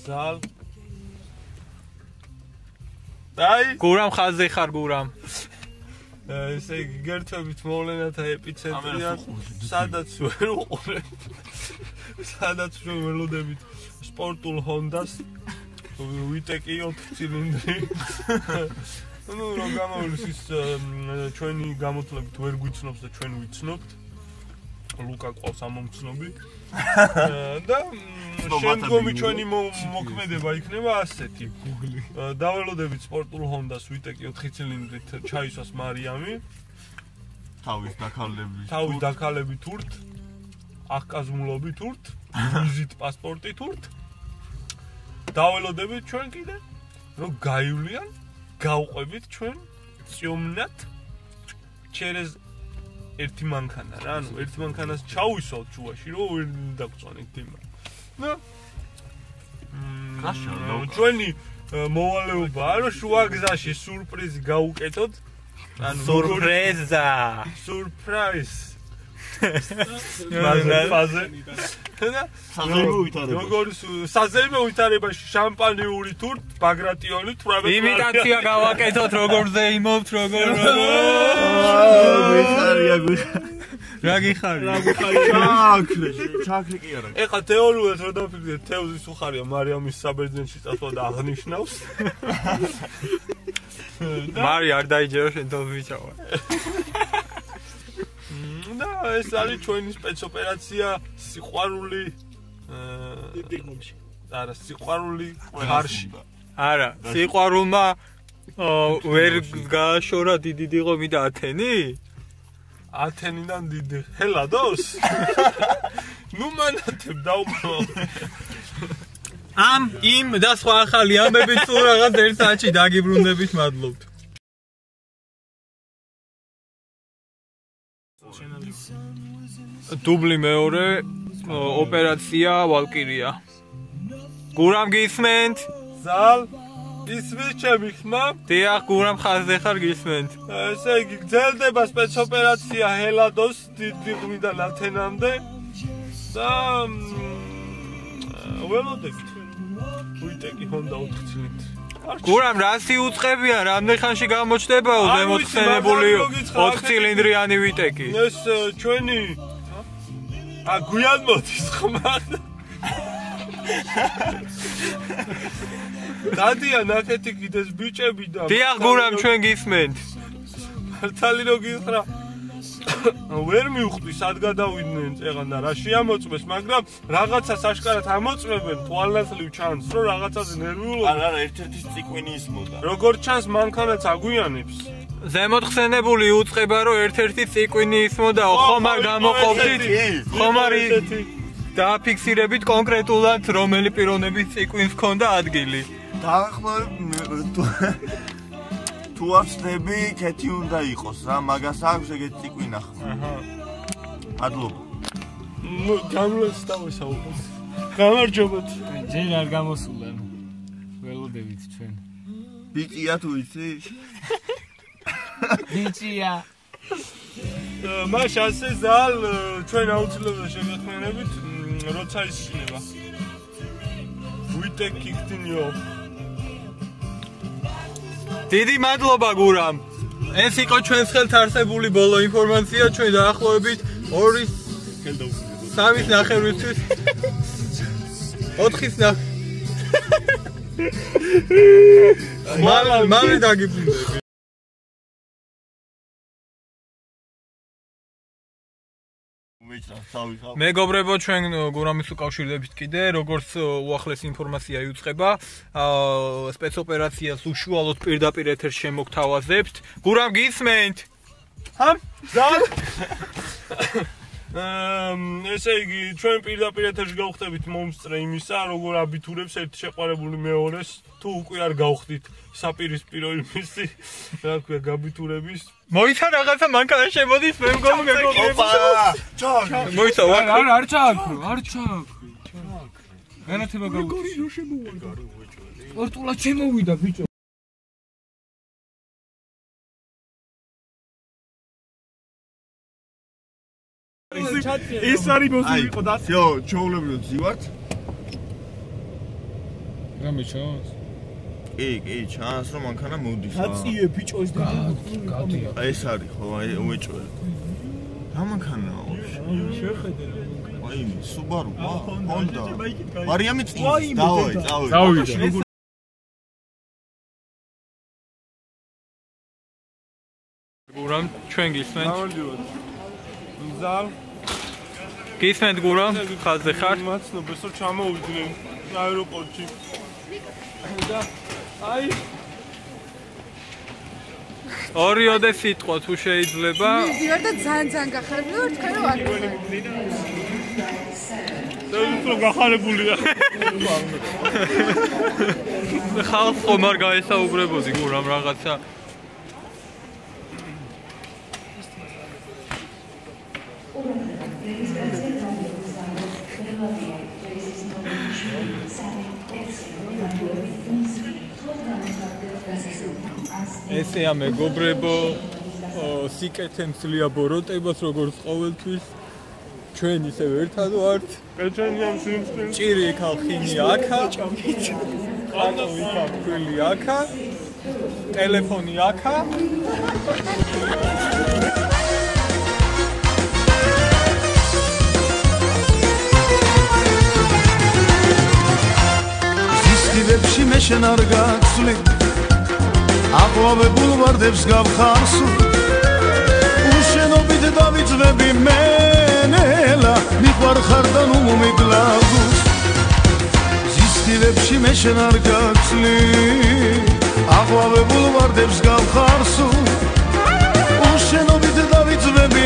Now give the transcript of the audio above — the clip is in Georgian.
ზალ. დაი. გურამ ხაზზე ხარ გურამ. ესე იგი გერთვებით მოვლენათა ეპიცენტრია. სადაც ვერ უყურებ. სადაც ვერ ველოდებით სპორტულ ჰონდას. ვიტეკი 4 ცილინდრი. ნუ რა გამოვლის ის ჩვენი გამოთვლებით ვერ გვიცნობს და ჩვენ ვიცნობთ. ლუკა ყავს ამომცნობი. და შემდგომი ჩვენი მოქმედება იქნება ასეთი. დაველოდებით სპორტულ ჰონდას ვიტეკი 4 ცილინდრით ჩაისვას მარიამი. თავის დაქალებით ურთ. აღკაზმულობით ურთ. ვიზით პასპორტით ურთ. დაველოდებით ჩვენ კიდე რომ გაივლიან, გავყვებით ჩვენ წიომნათ через ერთი მანქანა რა, ანუ ერთი მანქანას ჩავისვავთ ჩუაში, რომ ვერ დაგწვანით იმა. და ჩვენი მოვალეობაა, რომ შუა გზაში სურპრიზი გაუკეთოთ. ანუ სურპრიზა. სურპრაიზ. ფაზე. საზეიმო ვითარებაში შამპანიური თურთ, ბაგრატიონი თვრამეტ. იმიტაცია გავაკეთოთ, როგორ ზეიმობთ, როგორ. რა გიხარი? ჩაკლე კი არა. ეხლა თეორიულად რო დაფიქრდეთ, თევზის უხარია მარიამის საბერძნეთში წასვლა და აღნიშნავს. მარი არ დაიჯერო შენ თავს ვიჩავა. და ეს არის ჩვენი სპეცოპერაცია სიყვარული არა სიყვარული ხარში. არა, სიყვარულმა ვერ გააშორა დიდი დილომი და ათენი? ათენიდან დიდი ჰელადოს? ნუ მანათებ დაუბრუნო. იმ და სხვა ახალი ამბებით თუ რაღაც ერთ საათში დაგიბრუნდებით, მადლობთ. დუბლი მეორე ოპერაცია ვალკირია. გურამ გისმენთ? ზალ ისმის ჩემი ხმა? დიახ, გურამ ხაზზე ხარ გისმენთ. ესე იგი გრძელდება სპეცოპერაცია ჰელადოს დიდი ღვიდან ათენამდე და ველოდებით. ვიტეკი ჰონდა 4 ცილინდრი. გურამ რასი უწყებია, რამდენ ხანში გამოჩნდება ზემოთხსენებული 4 ცილინდრიანი ვიტეკი? ეს ჩვენი გვიან მოდის ხმა. დადიან ნახეთი კიდეს ბიჭები და დიახ გურამ ჩვენ გისმენთ. მართალი რო გითხრა ვერ მივხვდი სად გადავიდნენ წეღან და რა შეამოწმეს, მაგრამ რაღაცას აშკარად ამოწმებენ, თვალნაცლივ ჩანს, რომ რაღაცაზე ნერვიულობა. არა, ერთ-ერთი ციკვინი ისმოდა. როგორ ჩანს მანქანაც აგვიანებს. ზემოთხსენებული უწყება, რომ ერთ-ერთი ციკვინი ისმოდაო, ხომ არ გამოყოფდით? ხომ არ დააფიქსირებით კონკრეტულად რომელი პიროვნების ციკვინს ჰქონდა ადგილი? თუ ახსნები, კეთი უნდა იყოს რა, მაგას აქვს ეგეთი ციკვინა ხმა. მადლობა. გამლოს დავესაუბროთ. გამარჯობათ. ჯერ არ გამოსულა. ველოდებით ჩვენ. ბიჭია თუ იცი? ბიჭია. მაშ ასე ზალ ჩვენ აუცილებლად შეგეხმიანებით, როცა ისინება. ვიტეკი ქთინიო. დიდი მადლობა გურამ. ეს იყო ჩვენს ხელთ არსებული ბოლო ინფორმაცია, ჩვენ დაახლოებით 3-ის ნახევრისთვის 4-ის მალე დაგიბრუნდები. მეგობრებო, ჩვენ გურამის უკავშირდებით კიდე, როგორც უახლეს ინფორმაცია იუწყება, სპეცოპერაციას უშუალოდ პირდაპირ ეთერში შემოგთავაზებთ. გურამ გისმენთ? ზალ ესე იგი, ჩვენ პირდაპირ ეთერში გავხდებით მომსწრე იმისა, როგორ აბიტურებს ერთი შეყვარებული მეორეს, თუ უკვე არ გავხდით საპირისპირო იმისი, რა ქვია, გაბიტურების. მოიცა რაღაცა მანქანა შემოდის, მე მგონი მეგობრებო. მოიცა, არ ჩააქრო. განათება გაუწევს. სპორტულად შემოვიდა ბიჭო. ის არის მოსული იყო და ჩაულებრივ ძივართ. რამე ჩანს? კი, ჩანს რომ მანქანა მოდის. აწიე ბიჭოს გადი. ეს არის ხო, აი უეჭველი. რა მანქანაა ვაფშე? შეხედე. აი, Subaru, Honda. ვარიამი წავი. წავიდა. გურამ ჩვენ გისმენთ. გამოდივართ. მზალ. გისმენთ გურამ, ხაზზე ხარ? მაცნობს რომ ჩამოვიდნენ აეროპორტში. და აი ორიოდე სიტყვა თუ შეიძლება. მიდივარ და ძალიან გახარებული ვარ თქვენ რომ არ და გახარებულია. ხალხს ხომ არ გაესაუბრებოდი გურამ რაღაცა. ესეა მეგობრებო, სიკეთე მსლია ბოროტებას როგორც ყოველთვის. ჩვენ ისევ ერთად ვართ. კეჩენიამ სიმსტენ. ჭირი ხალხინი აქა. ანუ იქა ქვილი აქა. ტელეფონი აქა. ზისკივებში მე შენ არ გაცვლი აყვავებულ ვარდებს გავხარსო უშენობით დავიწვევი მენელა მიყვარხარ და ნუ მომიგლავდუს ზისკივებში მე შენ არ გაცვლი აყვავებულ ვარდებს გავხარსო უშენობით დავიწვევი